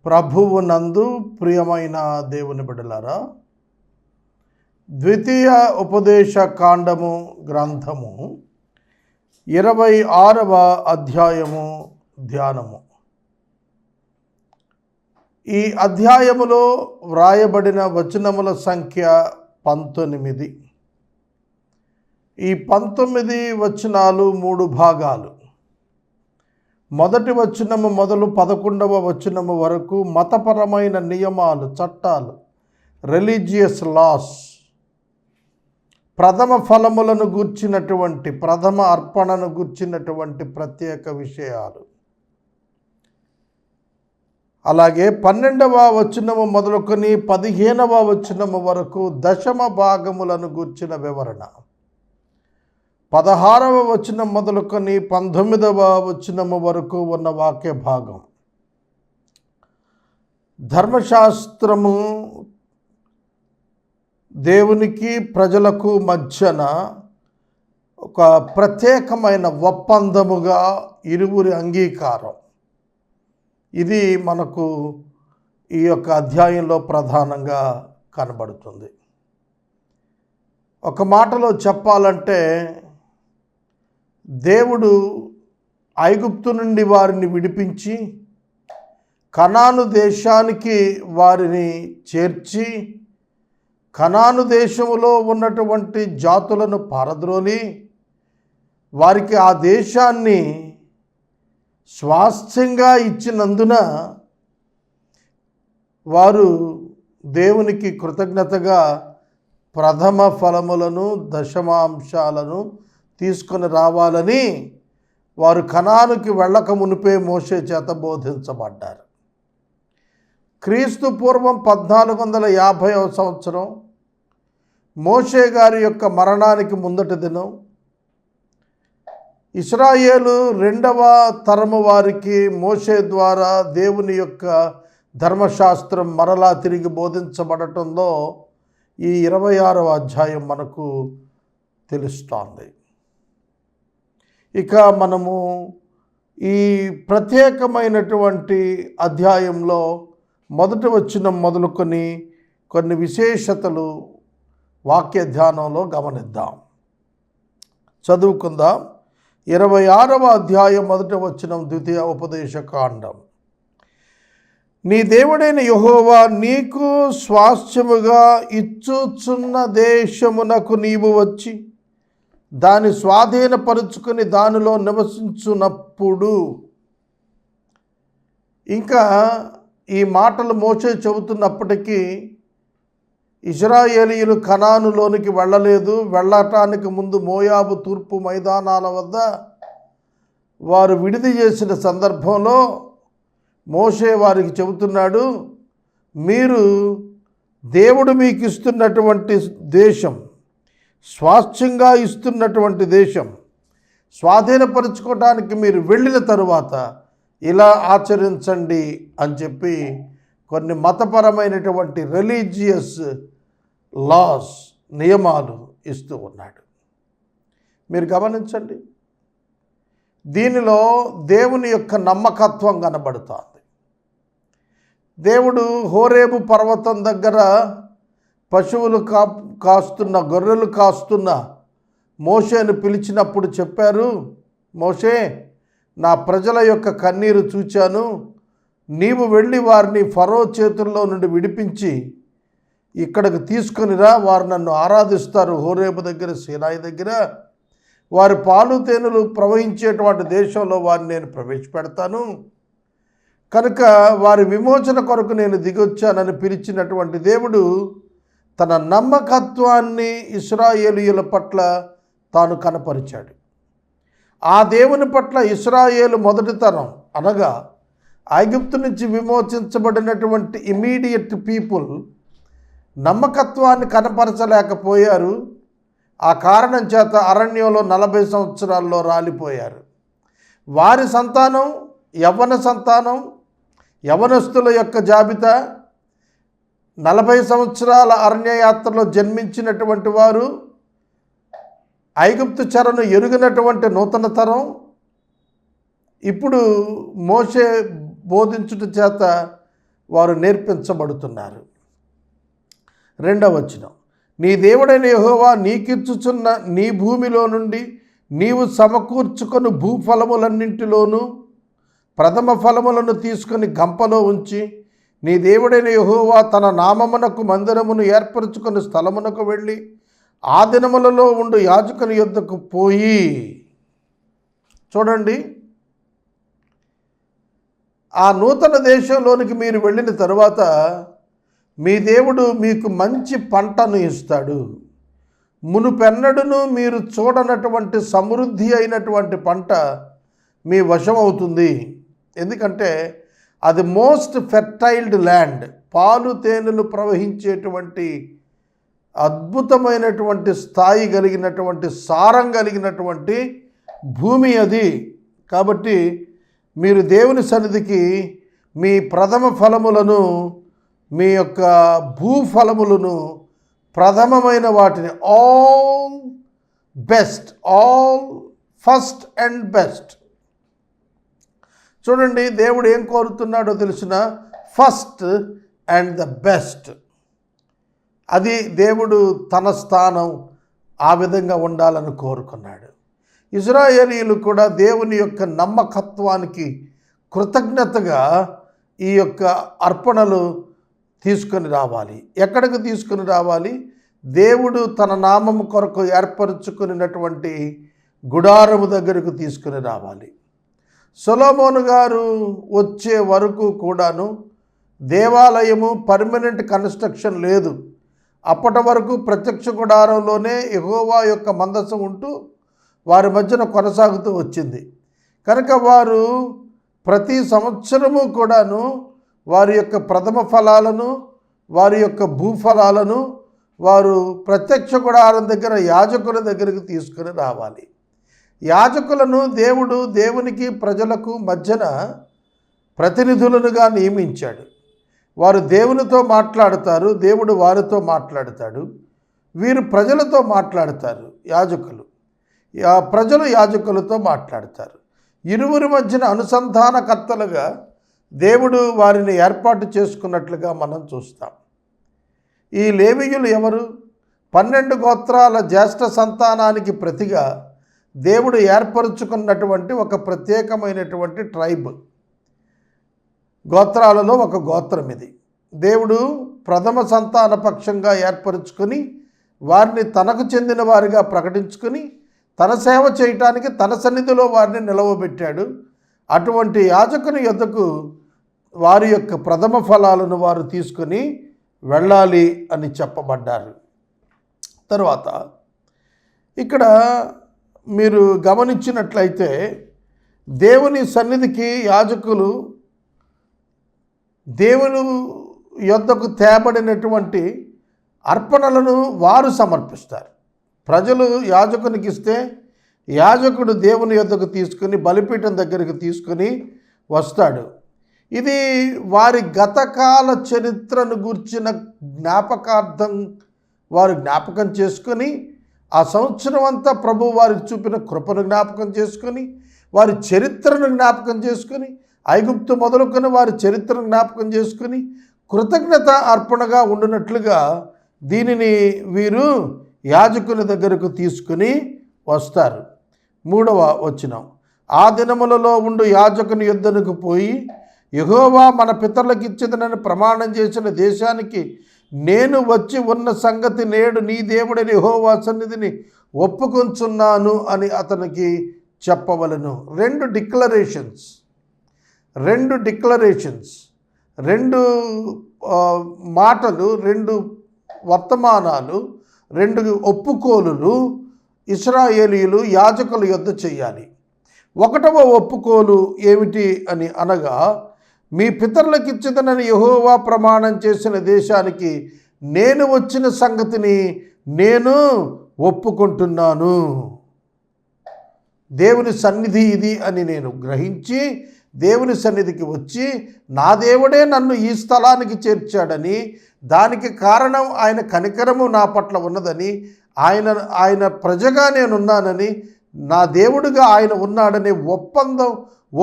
ప్రభువు నందు ప్రియమైన దేవుని బిడ్డలారా, ద్వితీయ ఉపదేశ కాండము గ్రంథము 26వ అధ్యాయము ధ్యానము. ఈ అధ్యాయములో వ్రాయబడిన వచనముల సంఖ్య 19. ఈ 19 వచనాలు 3 భాగాలు. మొదటి వచనము మొదలు 11వ వచనము వరకు మతపరమైన నియమాలు, చట్టాలు, రిలీజియస్ లాస్, ప్రథమ ఫలములను గూర్చినటువంటి, ప్రథమ అర్పణను గూర్చినటువంటి ప్రత్యేక విషయాలు. అలాగే 12వ వచనము మొదలుకొని 15వ వచనము వరకు దశమ భాగములను గూర్చిన వివరణ. 16వ వచనం మొదలుకొని 19వ వచనము వరకు ఉన్న వాక్య భాగం. ధర్మశాస్త్రము దేవునికి ప్రజలకు మధ్యన ఒక ప్రత్యేకమైన ఒప్పందముగా ఇరువురి అంగీకారం. ఇది మనకు ఈ యొక్క అధ్యాయంలో ప్రధానంగా కనబడుతుంది. ఒక మాటలో చెప్పాలంటే, దేవుడు ఐగుప్తు నుండి వారిని విడిపించి కనాను దేశానికి వారిని చేర్చి, కనాను దేశములో ఉన్నటువంటి జాతులను పారద్రోలి వారికి ఆ దేశాన్ని స్వాస్థ్యంగా ఇచ్చినందున వారు దేవునికి కృతజ్ఞతగా ప్రథమ ఫలములను, దశమాంశాలను తీసుకొని రావాలని వారు కనానుకి వెళ్ళక మునిపే మోషే చేత బోధించబడ్డారు. క్రీస్తు పూర్వం 1450వ సంవత్సరం మోషే గారి యొక్క మరణానికి ముందటి దినం ఇశ్రాయేలు 2వ తరము వారికి మోషే ద్వారా దేవుని యొక్క ధర్మశాస్త్రం మరలా తిరిగి బోధించబడటంలో ఈ 26వ అధ్యాయం మనకు తెలుస్తోంది. ఇక మనము ఈ ప్రత్యేకమైనటువంటి అధ్యాయంలో మొదటి వచనం మొదలుకొని కొన్ని విశేషతలు వాక్య ధ్యానంలో గమనిద్దాం, చదువుకుందాం. 26వ అధ్యాయం మొదటి వచనం, ద్వితీయ ఉపదేశ కాండం. నీ దేవుడైన యెహోవా నీకు స్వాస్థ్యముగా ఇచ్చుచున్న దేశమునకు నీవు వచ్చి దాన్ని స్వాధీనపరుచుకొని దానిలో నివసించున్నప్పుడు. ఇంకా ఈ మాటలు మోషే చెబుతున్నప్పటికీ ఇశ్రాయేలీయులు కనానులోనికి వెళ్ళలేదు. వెళ్ళటానికి ముందు మోయాబు తూర్పు మైదానాల వద్ద వారు విడిది చేసిన సందర్భంలో మోషే వారికి చెబుతున్నాడు, మీరు దేవుడు మీకు ఇస్తున్నటువంటి దేశం, స్వాస్థ్యంగా ఇస్తున్నటువంటి దేశం స్వాధీనపరుచుకోవడానికి మీరు వెళ్ళిన తరువాత ఇలా ఆచరించండి అని చెప్పి కొన్ని మతపరమైనటువంటి రిలీజియస్ లాస్, నియమాలు ఇస్తూ ఉన్నాడు. మీరు గమనించండి, దీనిలో దేవుని యొక్క నమ్మకత్వం కనబడుతోంది. దేవుడు హోరేబు పర్వతం దగ్గర పశువులు కాస్తున్న, గొర్రెలు కాస్తున్న మోషేను పిలిచినప్పుడు చెప్పారు, మోషే, నా ప్రజల యొక్క కన్నీరు చూచాను, నీవు వెళ్ళి వారిని ఫరో చేతుల్లో నుండి విడిపించి ఇక్కడికి తీసుకొనిరా, వారు నన్ను ఆరాధిస్తారు. హోరేబు దగ్గర, సీనాయి దగ్గర వారి పాలు తేనెలు ప్రవహించేటువంటి దేశంలో వారిని నేను ప్రవేశపెడతాను, కనుక వారి విమోచన కొరకు నేను దిగొచ్చానని పిలిచినటువంటి దేవుడు తన నమ్మకత్వాన్ని ఇశ్రాయేలీయుల పట్ల తాను కనపరిచాడు. ఆ దేవుని పట్ల ఇశ్రాయేలు మొదటి తరం, అనగా ఐగుప్తు నుంచి విమోచించబడినటువంటి ఇమీడియట్ పీపుల్ నమ్మకత్వాన్ని కనపరచలేకపోయారు. ఆ కారణం చేత అరణ్యంలో 40 సంవత్సరాల్లో రాలిపోయారు. వారి సంతానం, యవ్వన సంతానం, యవనస్తుల యొక్క జాబితా 40 సంవత్సరాల అరణ్యయాత్రలో జన్మించినటువంటి వారు, ఐగుప్తు చెరను ఎరుగినటువంటి నూతన తరం ఇప్పుడు మోషే బోధించుట చేత వారు నేర్పించబడుతున్నారు. 2వ వచనం, నీ దేవుడైన యెహోవా నీకిచ్చుచున్న నీ భూమిలో నుండి నీవు సమకూర్చుకొని భూఫలములన్నింటిలోనూ ప్రథమ ఫలములను తీసుకొని గంపలో ఉంచి నీ దేవుడైన యెహోవా తన నామమునకు మందిరమును ఏర్పరచుకుని స్థలమునకు వెళ్ళి ఆ దినములలో ఉండు యాజకుని యొద్దకు పోయి. చూడండి, ఆ నూతన దేశంలోనికి మీరు వెళ్ళిన తరువాత మీ దేవుడు మీకు మంచి పంటను ఇస్తాడు. మునుపెన్నడును మీరు చూడనటువంటి సమృద్ధి అయినటువంటి పంట మీ వశం అవుతుంది. ఎందుకంటే అది మోస్ట్ ఫెర్టైల్డ్ ల్యాండ్, పాలు తేనెలు ప్రవహించేటువంటి అద్భుతమైనటువంటి స్థాయి కలిగినటువంటి సారం కలిగినటువంటి భూమి అది. కాబట్టి మీరు దేవుని సన్నిధికి మీ ప్రథమ ఫలములను, మీ యొక్క భూఫలములను, ప్రథమమైన వాటిని, all best, all first and best. చూడండి, దేవుడు ఏం కోరుతున్నాడో తెలిసిన, ఫస్ట్ అండ్ ద బెస్ట్. అది దేవుడు తన స్థానం ఆ విధంగా ఉండాలని కోరుకున్నాడు. ఇశ్రాయేలీయులు కూడా దేవుని యొక్క నమ్మకత్వానికి కృతజ్ఞతగా ఈ యొక్క అర్పణలు తీసుకొని రావాలి. ఎక్కడికి తీసుకుని రావాలి? దేవుడు తన నామము కొరకు ఏర్పరచుకున్నటువంటి గుడారము దగ్గరకు తీసుకుని రావాలి. సొలొమోను గారు వచ్చే వరకు కూడాను దేవాలయము పర్మనెంట్ కన్స్ట్రక్షన్ లేదు. అప్పటి వరకు ప్రత్యక్ష గుడారంలోనే యెహోవా యొక్క మందసం ఉంటూ వారి మధ్యన కొనసాగుతూ వచ్చింది. కనుక వారు ప్రతి సంవత్సరము కూడాను వారి యొక్క ప్రథమ ఫలాలను, వారి యొక్క భూఫలాలను వారు ప్రత్యక్ష గుడారం దగ్గర యాజకుల దగ్గరికి తీసుకుని రావాలి. యాజకులను దేవుడు దేవునికి ప్రజలకు మధ్యన ప్రతినిధులనుగా నియమించాడు. వారు దేవునితో మాట్లాడతారు, దేవుడు వారితో మాట్లాడతాడు. వీరు ప్రజలతో మాట్లాడతారు, యాజకులు. ప్రజలు యాజకులతో మాట్లాడతారు. ఇరువురి మధ్యన అనుసంధానకర్తలుగా దేవుడు వారిని ఏర్పాటు చేసుకున్నట్లుగా మనం చూస్తాం. ఈ లేవీయులు ఎవరు? 12 గోత్రాల జ్యేష్ఠ సంతానానికి ప్రతిగా దేవుడు ఏర్పరచుకున్నటువంటి ఒక ప్రత్యేకమైనటువంటి ట్రైబ్. గోత్రాలలో ఒక గోత్రం ఇది. దేవుడు ప్రథమ సంతాన పక్షంగా ఏర్పరచుకొని వారిని తనకు చెందిన వారిగా ప్రకటించుకొని తన సేవ చేయటానికి తన సన్నిధిలో వారిని నిలవబెట్టాడు. అటువంటి యాజకుని యొద్దకు వారి యొక్క ప్రథమ ఫలాలను వారు తీసుకొని వెళ్ళాలి అని చెప్పబడ్డారు. తర్వాత ఇక్కడ మీరు గమనించినట్లయితే దేవుని సన్నిధికి యాజకులు దేవుని యొద్దకు తేబడినటువంటి అర్పణలను వారు సమర్పిస్తారు. ప్రజలు యాజకునికి ఇస్తే యాజకుడు దేవుని యొద్దకు తీసుకుని బలిపీఠం దగ్గరికి తీసుకొని వస్తాడు. ఇది వారి గతకాల చరిత్రను గూర్చిన జ్ఞాపకార్థం వారు జ్ఞాపకం చేసుకొని ఆ సంవత్సరం అంతా ప్రభు వారికి చూపిన కృపను జ్ఞాపకం చేసుకొని వారి చరిత్రను జ్ఞాపకం చేసుకొని ఐగుప్తు మొదలుకొని వారి చరిత్రను జ్ఞాపకం చేసుకొని కృతజ్ఞత అర్పణగా ఉండినట్లుగా దీనిని వీరు యాజకుని దగ్గరకు తీసుకుని వస్తారు. 3వ వచనం, ఆ దినములలో ఉండు యాజకుని యుద్ధకు పోయి యెహోవా మన పితరులకు ఇచ్చేదనని ప్రమాణం చేసిన దేశానికి నేను వచ్చి ఉన్న సంగతి నేడు నీ దేవుడైన యెహోవా సన్నిధిని ఒప్పుకొంచున్నాను అని అతనికి చెప్పవలను. 2 డిక్లరేషన్స్, 2 మాటలు, 2 వర్తమానాలు, 2 ఒప్పుకోలులు ఇశ్రాయేలీయులు యాజకుల యొద్ద చేయాలి. 1వ ఒప్పుకోలు ఏమిటి అని అనగా, మీ పితరులకు ఇచ్చేదనని యెహోవా ప్రమాణం చేసిన దేశానికి నేను వచ్చిన సంగతిని నేను ఒప్పుకుంటున్నాను. దేవుని సన్నిధి ఇది అని నేను గ్రహించి దేవుని సన్నిధికి వచ్చి నా దేవుడే నన్ను ఈ స్థలానికి చేర్చాడని, దానికి కారణం ఆయన కనికరము నా పట్ల ఉన్నదని, ఆయన ప్రజగా నేనున్నానని, నా దేవుడిగా ఆయన ఉన్నాడనే ఒప్పందం,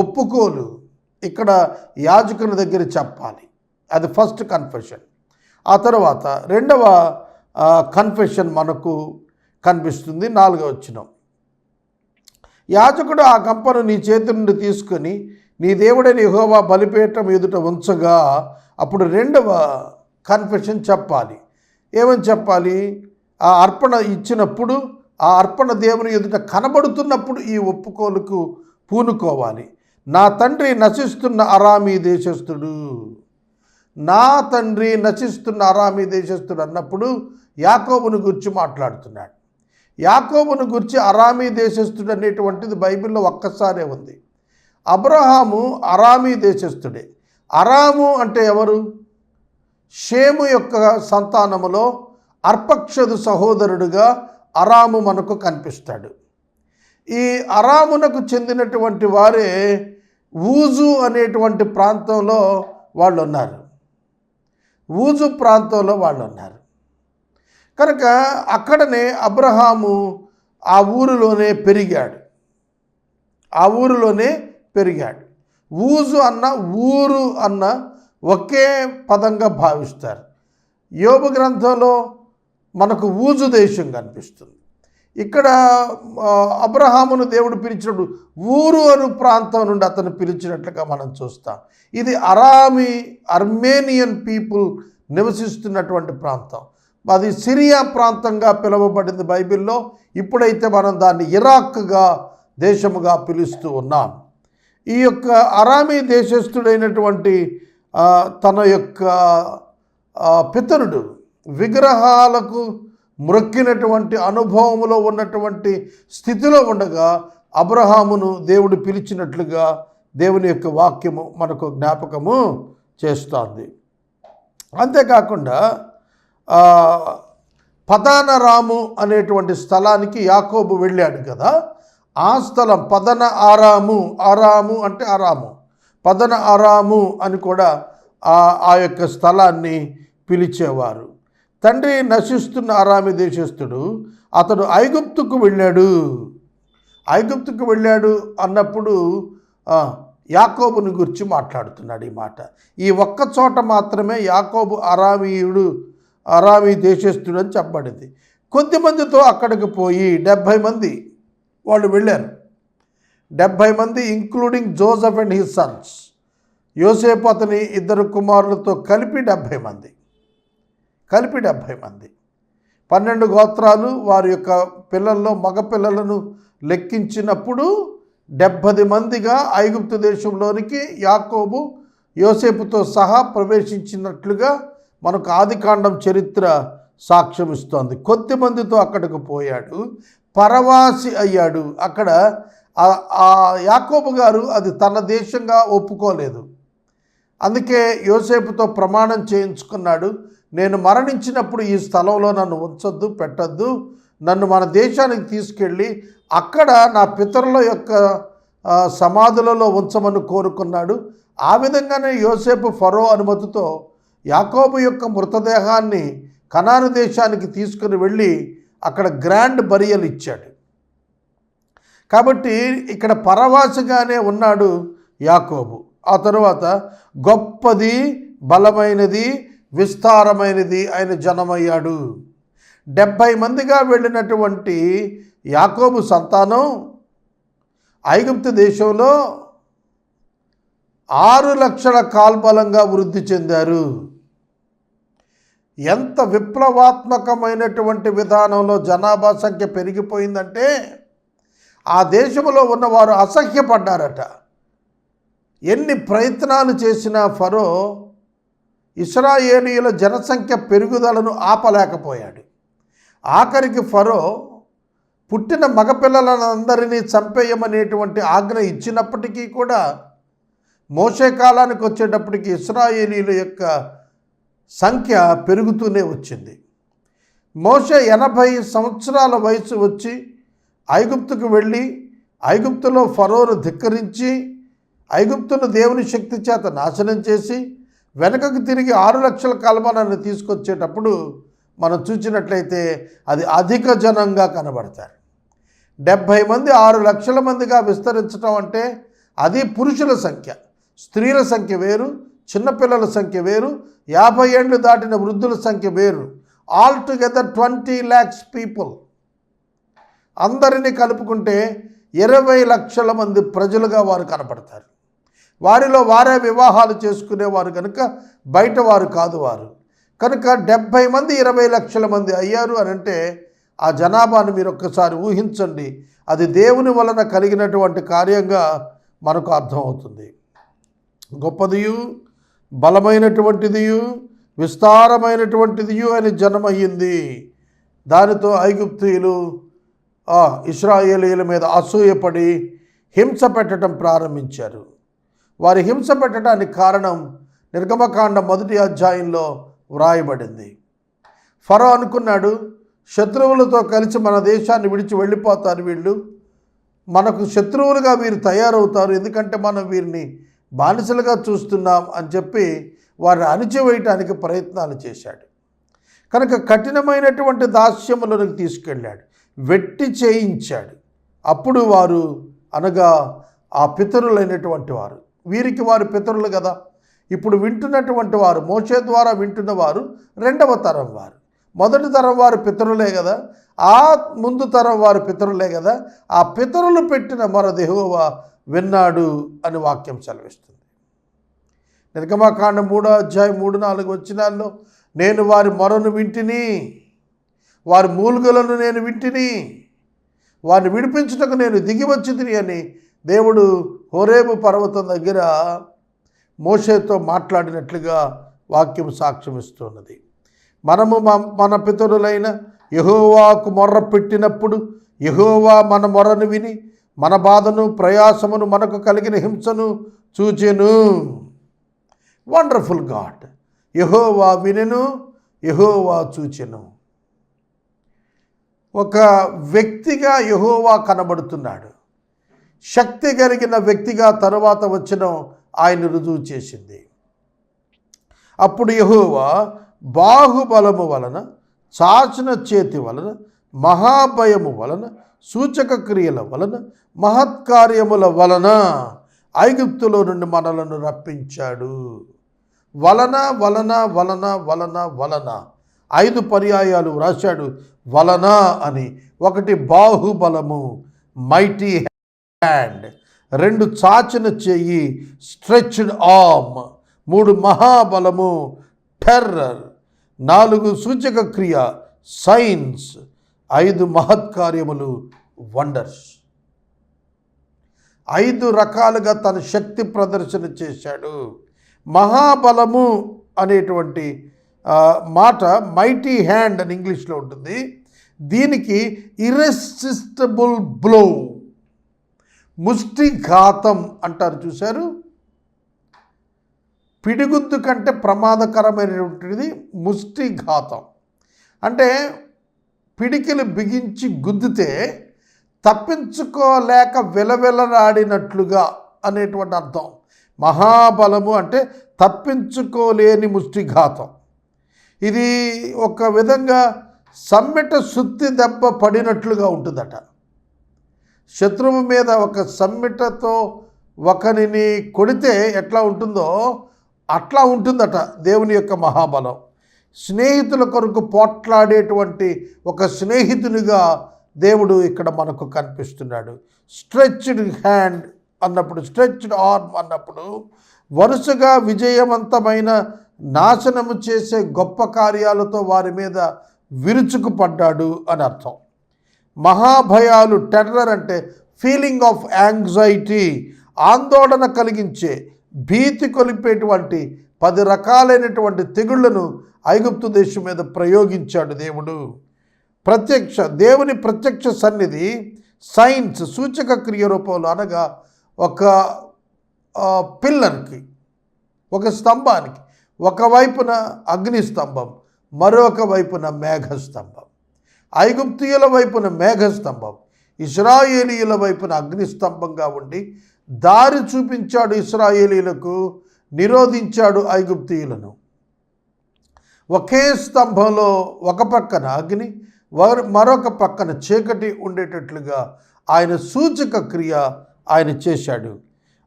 ఒప్పుకోలు ఇక్కడ యాజకుని దగ్గర చెప్పాలి. అది ఫస్ట్ కన్ఫెషన్. ఆ తర్వాత రెండవ కన్ఫెషన్ మనకు కనిపిస్తుంది 4వ వచనం. యాజకుడు ఆ గంపను నీ చేతి నుండి తీసుకొని నీ దేవుడైన యెహోవా బలిపీఠం ఎదుట ఉంచగా, అప్పుడు రెండవ కన్ఫెషన్ చెప్పాలి. ఏమని చెప్పాలి? ఆ అర్పణ ఇచ్చినప్పుడు, ఆ అర్పణ దేవుని ఎదుట కనబడుతున్నప్పుడు ఈ ఒప్పుకోలుకు పూనుకోవాలి. నా తండ్రి నశిస్తున్న అరామీ దేశస్థుడు, నా తండ్రి నశిస్తున్న అరామీ దేశస్థుడు అన్నప్పుడు యాకోబును గురించి మాట్లాడుతున్నాడు. యాకోబును గురించి అరామీ దేశస్థుడు అనేటువంటిది బైబిల్లో ఒక్కసారే ఉంది. అబ్రహాము అరామీ దేశస్థుడే. అరాము అంటే ఎవరు? షేము యొక్క సంతానములో అర్పక్షదు సహోదరుడుగా అరాము మనకు కనిపిస్తాడు. ఈ అరామునకు చెందినటువంటి వారే ఊజు అనేటువంటి ప్రాంతంలో వాళ్ళు ఉన్నారు. ఊజు ప్రాంతంలో వాళ్ళు ఉన్నారు కనుక అక్కడనే అబ్రహాము ఆ ఊరిలోనే పెరిగాడు. ఊజు అన్న ఊరు అన్న ఒకే పదంగా భావిస్తారు. యోబు గ్రంథంలో మనకు ఊజు దేశం కనిపిస్తుంది. ఇక్కడ అబ్రహామును దేవుడు పిలిచినప్పుడు ఊరు అను ప్రాంతం నుండి అతను పిలిచినట్లుగా మనం చూస్తాం. ఇది అర్మేనియన్ పీపుల్ నివసిస్తున్నటువంటి ప్రాంతం. అది సిరియా ప్రాంతంగా పిలువబడింది బైబిల్లో. ఇప్పుడైతే మనం దాన్ని ఇరాక్గా దేశముగా పిలుస్తూ ఉన్నాం. ఈ యొక్క అరామీ దేశస్థుడైనటువంటి తన యొక్క పితరుడు విగ్రహాలకు మ్రొక్కినటువంటి అనుభవములో ఉన్నటువంటి స్థితిలో ఉండగా అబ్రహామును దేవుడు పిలిచినట్లుగా దేవుని యొక్క వాక్యము మనకు జ్ఞాపకము చేస్తోంది. అంతేకాకుండా పదానరాము అనేటువంటి స్థలానికి యాకోబు వెళ్ళాడు కదా. ఆ స్థలం పదన ఆరాము అంటే అరాము, పదన ఆరాము అని కూడా ఆ యొక్క స్థలాన్ని పిలిచేవారు. తండ్రి నశిస్తున్న అరామీ దేశస్థుడు, అతడు ఐగుప్తుకు వెళ్ళాడు అన్నప్పుడు యాకోబుని గురించి మాట్లాడుతున్నాడు. ఈ మాట ఈ ఒక్క చోట మాత్రమే యాకోబు అరామీ దేశస్థుడు అని చెప్పబడింది. కొద్దిమందితో అక్కడికి పోయి 70 మంది వాళ్ళు వెళ్ళారు. 70 మంది including Joseph and his Sons. యోసేపు అతని 2 కుమారులతో కలిపి 70 మంది. 12 గోత్రాలు వారి యొక్క పిల్లల్లో మగపిల్లలను లెక్కించినప్పుడు 70 మందిగా ఐగుప్తు దేశంలోనికి యాకోబు యోసేపుతో సహా ప్రవేశించినట్లుగా మనకు ఆదికాండం చరిత్ర సాక్ష్యం ఇస్తోంది. కొద్దిమందితో అక్కడికి పోయాడు, పరవాసి అయ్యాడు. అక్కడ ఆ యాకోబు గారు అది తన దేశంగా ఒప్పుకోలేదు. అందుకే యోసేపుతో ప్రమాణం చేయించుకున్నాడు, నేను మరణించినప్పుడు ఈ స్థలంలో నన్ను ఉంచొద్దు, పెట్టద్దు, నన్ను మన దేశానికి తీసుకెళ్ళి అక్కడ నా పితరుల యొక్క సమాధులలో ఉంచమని కోరుకున్నాడు. ఆ విధంగానే యోసేపు ఫరో అనుమతితో యాకోబు యొక్క మృతదేహాన్ని కనాను దేశానికి తీసుకుని వెళ్ళి అక్కడ గ్రాండ్ బరియల్ ఇచ్చాడు. కాబట్టి ఇక్కడ పరవాసిగానే ఉన్నాడు యాకోబు. ఆ తరువాత గొప్పది, బలమైనది, విస్తారమైనది ఆయన జనమయ్యాడు. 70 మందిగా వెళ్ళినటువంటి యాకోబు సంతానం ఐగుప్తు దేశంలో 6 లక్షల కాల్బలంగా వృద్ధి చెందారు. ఎంత విప్లవాత్మకమైనటువంటి విధానంలో జనాభా సంఖ్య పెరిగిపోయిందంటే ఆ దేశంలో ఉన్నవారు అసహ్యపడ్డారట. ఎన్ని ప్రయత్నాలు చేసినా ఫరో ఇశ్రాయేలీయుల జనసంఖ్య పెరుగుదలను ఆపలేకపోయాడు. ఆఖరికి ఫరో పుట్టిన మగపిల్లలందరినీ చంపేయమనేటువంటి ఆజ్ఞ ఇచ్చినప్పటికీ కూడా మోషే కాలానికి వచ్చేటప్పటికి ఇశ్రాయేలీయుల యొక్క సంఖ్య పెరుగుతూనే వచ్చింది. మోషే 80 సంవత్సరాల వయసు వచ్చి ఐగుప్తుకు వెళ్ళి ఐగుప్తులో ఫరోను ధిక్కరించి ఐగుప్తును దేవుని శక్తి చేత నాశనం చేసి వెనకకు తిరిగి 6 లక్షల కల్మనాన్ని తీసుకొచ్చేటప్పుడు మనం చూసినట్లయితే అది అధిక జనంగా కనబడతారు. 70 మంది 6 లక్షల మందిగా విస్తరించడం అంటే అది పురుషుల సంఖ్య. స్త్రీల సంఖ్య వేరు, చిన్నపిల్లల సంఖ్య వేరు, 50 ఏళ్ళు దాటిన వృద్ధుల సంఖ్య వేరు. All together 20 lakhs people. అందరినీ కలుపుకుంటే 20 లక్షల మంది ప్రజలుగా వారు కనపడతారు. వారిలో వారే వివాహాలు చేసుకునేవారు కనుక బయట వారు కాదు వారు. కనుక 70 మంది 20 లక్షల మంది అయ్యారు అని అంటే ఆ జనాభాను మీరు ఒక్కసారి ఊహించండి. అది దేవుని వలన కలిగినటువంటి కార్యంగా మనకు అర్థమవుతుంది. గొప్పదియు బలమైనటువంటిదియు విస్తారమైనటువంటిదియు అని జనమయ్యింది. దానితో ఐగుప్తీయులు ఇశ్రాయేలీయుల మీద అసూయపడి హింస పెట్టడం ప్రారంభించారు. వారి హింస పెట్టడానికి కారణం నిర్గమకాండ 1వ అధ్యాయంలో వ్రాయబడింది. ఫరో అనుకున్నాడు, శత్రువులతో కలిసి మన దేశాన్ని విడిచి వెళ్ళిపోతారు వీళ్ళు, మనకు శత్రువులుగా వీరు తయారవుతారు, ఎందుకంటే మనం వీరిని బానిసలుగా చూస్తున్నాం అని చెప్పి వారిని అణిచివేయటానికి ప్రయత్నాలు చేశాడు. కనుక కఠినమైనటువంటి దాస్యములకు తీసుకెళ్ళాడు, వెట్టి చేయించాడు. అప్పుడు వారు అనగా ఆ పితరులైనటువంటి వారు, వీరికి వారు పితరులు కదా, ఇప్పుడు వింటున్నటువంటి వారు మోషే ద్వారా వింటున్న వారు 2వ తరం వారు. మొదటి తరం వారు పితరులే కదా, ఆ ముందు తరం వారు పితరులే కదా. ఆ పితరులు పెట్టిన మొర యెహోవా విన్నాడు అని వాక్యం సెలవిస్తుంది. నిర్గమకాండం 3వ అధ్యాయం 3-4 వచనాల్లో నేను వారి మొరను వింటిని, వారి మూలుగులను నేను వింటిని, వారిని విడిపించుటకు నేను దిగి వచ్చితిని అని దేవుడు హోరేబు పర్వతం దగ్గర మోషేతో మాట్లాడినట్లుగా వాక్యం సాక్ష్యం ఇస్తున్నది. మనము మన పితరులైన యెహోవాకు మొర్ర పెట్టినప్పుడు యెహోవా మన మొరను విని మన బాధను ప్రయాసమును మనకు కలిగిన హింసను చూచెను. Wonderful God. యెహోవా వినెను, యెహోవా చూచెను. ఒక వ్యక్తిగా యెహోవా కనబడుతున్నాడు. శక్తి కలిగిన వ్యక్తిగా తరువాత వచ్చిన ఆయన రుజువు చేసింది. అప్పుడు యెహోవా బాహుబలము వలన, చాచిన చేతి వలన, మహాభయము వలన, సూచక క్రియల వలన, మహత్కార్యముల వలన ఐగుప్తులో నుండి మనలను రప్పించాడు. వలన వలన వలన వలన వలన 5 పర్యాయాలు వ్రాశాడు వలన అని. 1 బాహుబలము, మైటీ హ్యాండ్. 2 చాచిన చెయ్యి, స్ట్రెచ్డ్ ఆర్మ్. 3 మహాబలము, టెర్రర్. 4 సూచక క్రియ, సైన్స్. 5 మహత్కార్యములు, వండర్స్. 5 రకాలుగా తన శక్తి ప్రదర్శన చేశాడు. మహాబలము అనేటువంటి మాట మైటీ హ్యాండ్ అని ఇంగ్లీష్లో ఉంటుంది. దీనికి ఇర్రెసిస్టిబుల్ బ్లో, ముష్టిఘాతం అంటారు చూశారు. పిడిగుద్దు కంటే ప్రమాదకరమైనటువంటిది ముష్టిఘాతం. అంటే పిడికిలు బిగించి గుద్దితే తప్పించుకోలేక విలవిలలాడినట్లుగా అనేటువంటి అర్థం. మహాబలము అంటే తప్పించుకోలేని ముష్టిఘాతం. ఇది ఒక విధంగా సమ్మెట సుత్తి దెబ్బ పడినట్లుగా ఉంటుందట. శత్రువు మీద ఒక సమ్మెటతో ఒకరిని కొడితే ఎట్లా ఉంటుందో అట్లా ఉంటుందట దేవుని యొక్క మహాబలం. స్నేహితుల కొరకు పోట్లాడేటువంటి ఒక స్నేహితునిగా దేవుడు ఇక్కడ మనకు కనిపిస్తున్నాడు. స్ట్రెచ్డ్ హ్యాండ్ అన్నప్పుడు, స్ట్రెచ్డ్ ఆర్మ్ అన్నప్పుడు వరుసగా విజయవంతమైన నాశనము చేసే గొప్ప కార్యాలతో వారి మీద విరుచుకుపడ్డాడు అని అర్థం. మహాభయాలు, టెర్రర్ అంటే ఫీలింగ్ ఆఫ్ యాంగ్జైటీ, ఆందోళన కలిగించే, భీతి కొలిపేటువంటి 10 రకాలైనటువంటి తెగుళ్లను ఐగుప్తు దేశం మీద ప్రయోగించాడు దేవుడు. దేవుని ప్రత్యక్ష సన్నిధి, సైన్స్, సూచక క్రియ రూపంలో అనగా ఒక పిల్లర్కి, ఒక స్తంభానికి ఒకవైపున అగ్నిస్తంభం, మరొక వైపున మేఘస్తంభం. ఐగుప్తీయుల వైపున మేఘస్తంభం, ఇశ్రాయేలీయుల వైపున అగ్నిస్తంభంగా ఉండి దారి చూపించాడు ఇశ్రాయేలీయులకు, నిరోధించాడు ఐగుప్తీయులను. ఒకే స్తంభంలో ఒక పక్కన అగ్ని, మరొక పక్కన చీకటి ఉండేటట్లుగా ఆయన సూచక క్రియ ఆయన చేశాడు.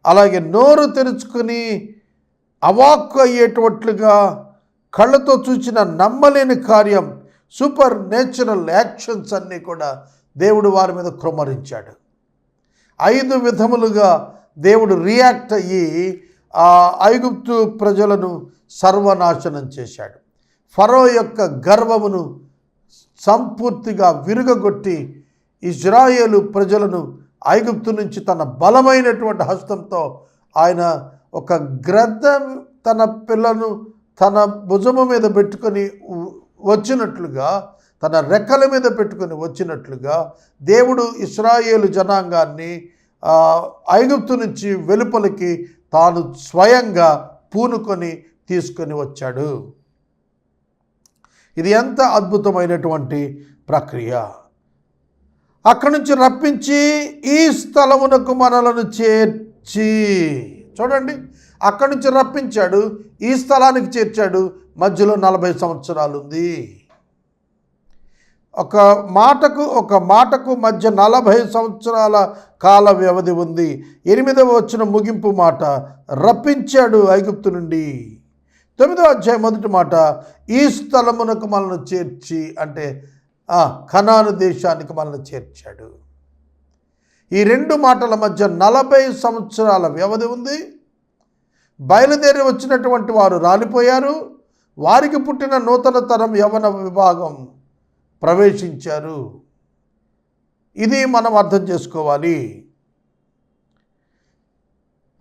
అలాగే నోరు తెరుచుకుని అవాక్కు అయ్యేటట్లుగా కళ్ళతో చూసిన నమ్మలేని కార్యం, సూపర్ నేచురల్ యాక్షన్స్ అన్నీ కూడా దేవుడు వారి మీద కృమ్మరించాడు. 5 విధములుగా దేవుడు రియాక్ట్ అయ్యి ఆ ఐగుప్తు ప్రజలను సర్వనాశనం చేశాడు. ఫరో యొక్క గర్వమును సంపూర్తిగా విరుగగొట్టి ఇజ్రాయేలు ప్రజలను ఐగుప్తు నుంచి తన బలమైనటువంటి హస్తంతో ఆయన ఒక గ్రద్ద తన పిల్లను తన భుజము మీద పెట్టుకొని వచ్చినట్లుగా, తన రెక్కల మీద పెట్టుకొని వచ్చినట్లుగా దేవుడు ఇశ్రాయేలు జనాంగాన్ని ఐగుప్తు నుంచి వెలుపలికి తాను స్వయంగా పూనుకొని తీసుకొని వచ్చాడు. ఇది ఎంత అద్భుతమైనటువంటి ప్రక్రియ. అక్కడి నుంచి రప్పించి ఈ స్థలమునకు మనలను చేర్చి, చూడండి, అక్కడి నుంచి రప్పించాడు, ఈ స్థలానికి చేర్చాడు. మధ్యలో 40 సంవత్సరాలు ఉంది. ఒక మాటకు మధ్య 40 సంవత్సరాల కాల వ్యవధి ఉంది. 8వ వచనం ముగింపు మాట, రప్పించాడు ఐగుప్తు నుండి. 9వ అధ్యాయం మొదటి మాట, ఈ స్థలమునకు మనల్ని చేర్చి, అంటే కనాను దేశానికి మనల్ని చేర్చాడు. ఈ 2 మాటల మధ్య 40 సంవత్సరాల వ్యవధి ఉంది. బయలుదేరి వచ్చినటువంటి వారు రాలిపోయారు. వారికి పుట్టిన నూతన తరం యవన విభాగం ప్రవేశించారు. ఇది మనం అర్థం చేసుకోవాలి.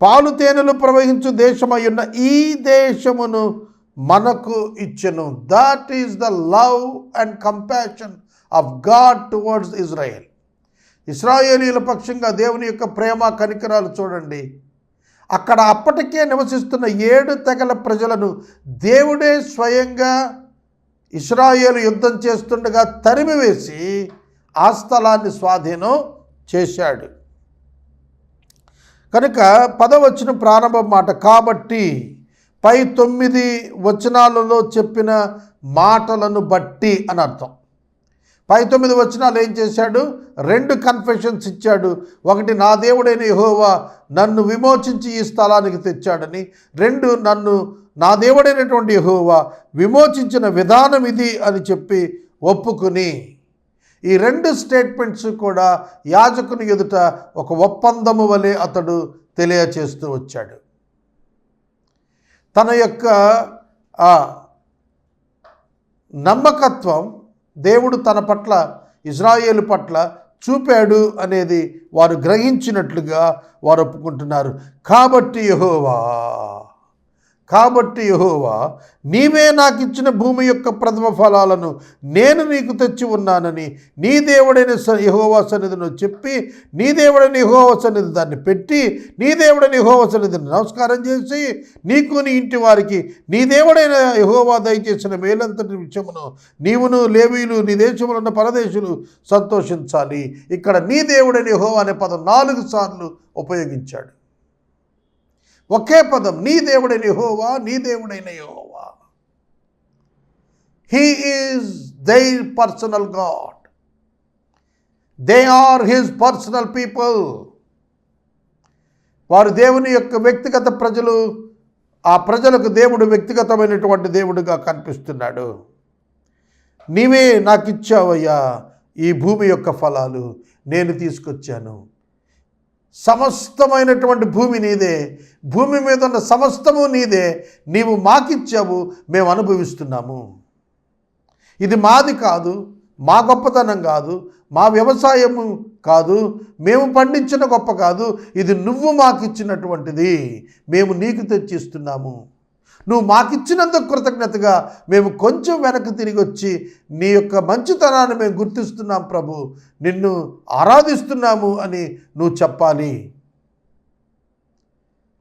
పాలు తేనెలు ప్రవహించు దేశమయ్యున్న ఈ దేశమును మనకు ఇచ్చెను. That is the love and compassion of God towards Israel. ఇశ్రాయేలీల పక్షంగా దేవుని యొక్క ప్రేమ కనికరాలు చూడండి. అక్కడ అప్పటికే నివసిస్తున్న 7 తెగల ప్రజలను దేవుడే స్వయంగా ఇశ్రాయేలు యుద్ధం చేస్తుండగా తరిమివేసి ఆ స్థలాన్ని స్వాధీనం చేశాడు. కనుక 10వ వచనం ప్రారంభం మాట, కాబట్టి పై 9 వచనాలలో చెప్పిన మాటలను బట్టి అని అర్థం. పై 9 వచనాలు ఏం చేశాడు? 2 కన్ఫెషన్స్ ఇచ్చాడు. ఒకటి, నా దేవుడైన యెహోవా నన్ను విమోచించి ఈ స్థలానికి తెచ్చాడని. 2, నా దేవుడైనటువంటి యెహోవా విమోచించిన విధానం ఇది అని చెప్పి ఒప్పుకుని, ఈ 2 స్టేట్మెంట్స్ కూడా యాజకుని ఎదుట ఒక ఒప్పందము వలె అతడు తెలియచేస్తూ వచ్చాడు. తన యొక్క నమ్మకత్వం దేవుడు తన పట్ల, ఇజ్రాయేలు పట్ల చూపాడు అనేది వారు గ్రహించినట్లుగా వారు ఒప్పుకుంటున్నారు. కాబట్టి యెహోవా నీవే నాకు ఇచ్చిన భూమి యొక్క ప్రథమ ఫలాలను నేను నీకు తెచ్చి ఉన్నానని నీ దేవుడైన యెహోవా సన్నిధిని చెప్పి, నీ దేవుడైన యెహోవా సన్నిధి దాన్ని పెట్టి, నీ దేవుడైన యెహోవా సన్నిధిని నమస్కారం చేసి, నీకు నీ ఇంటి వారికి నీ దేవుడైన యెహోవా దయచేసిన మేలంతటి విషయమును నీవును లేవీయులు నీ దేశంలో ఉన్న పరదేశులు సంతోషించాలి. ఇక్కడ నీ దేవుడైన యెహోవా అనే పదం 4 సార్లు ఉపయోగించాడు. ఒకే పదం, నీ దేవుడైన యెహోవా, నీ దేవుడైన యెహోవా. He is their personal God. They are his personal people. వారు దేవుని యొక్క వ్యక్తిగత ప్రజలు. ఆ ప్రజలకు దేవుడు వ్యక్తిగతమైనటువంటి దేవుడుగా కనిపిస్తున్నాడు. నీవే నాకు ఇచ్చావయ్యా ఈ భూమి యొక్క ఫలాలు, నేను తీసుకొచ్చాను. సమస్తమైనటువంటి భూమి నీదే, భూమి మీద ఉన్న సమస్తము నీదే, నీవు మాకిచ్చావు, మేము అనుభవిస్తున్నాము. ఇది మాది కాదు, మా గొప్పతనం కాదు, మా వ్యవసాయము కాదు, మేము పండించిన గొప్ప కాదు, ఇది నువ్వు మాకిచ్చినటువంటిది, మేము నీకు తెచ్చిస్తున్నాము. నువ్వు మాకిచ్చినందుకు కృతజ్ఞతగా మేము కొంచెం వెనక్కి తిరిగి వచ్చి నీ యొక్క మంచితనాన్ని మేము గుర్తిస్తున్నాం ప్రభు, నిన్ను ఆరాధిస్తున్నాము అని నువ్వు చెప్పాలి.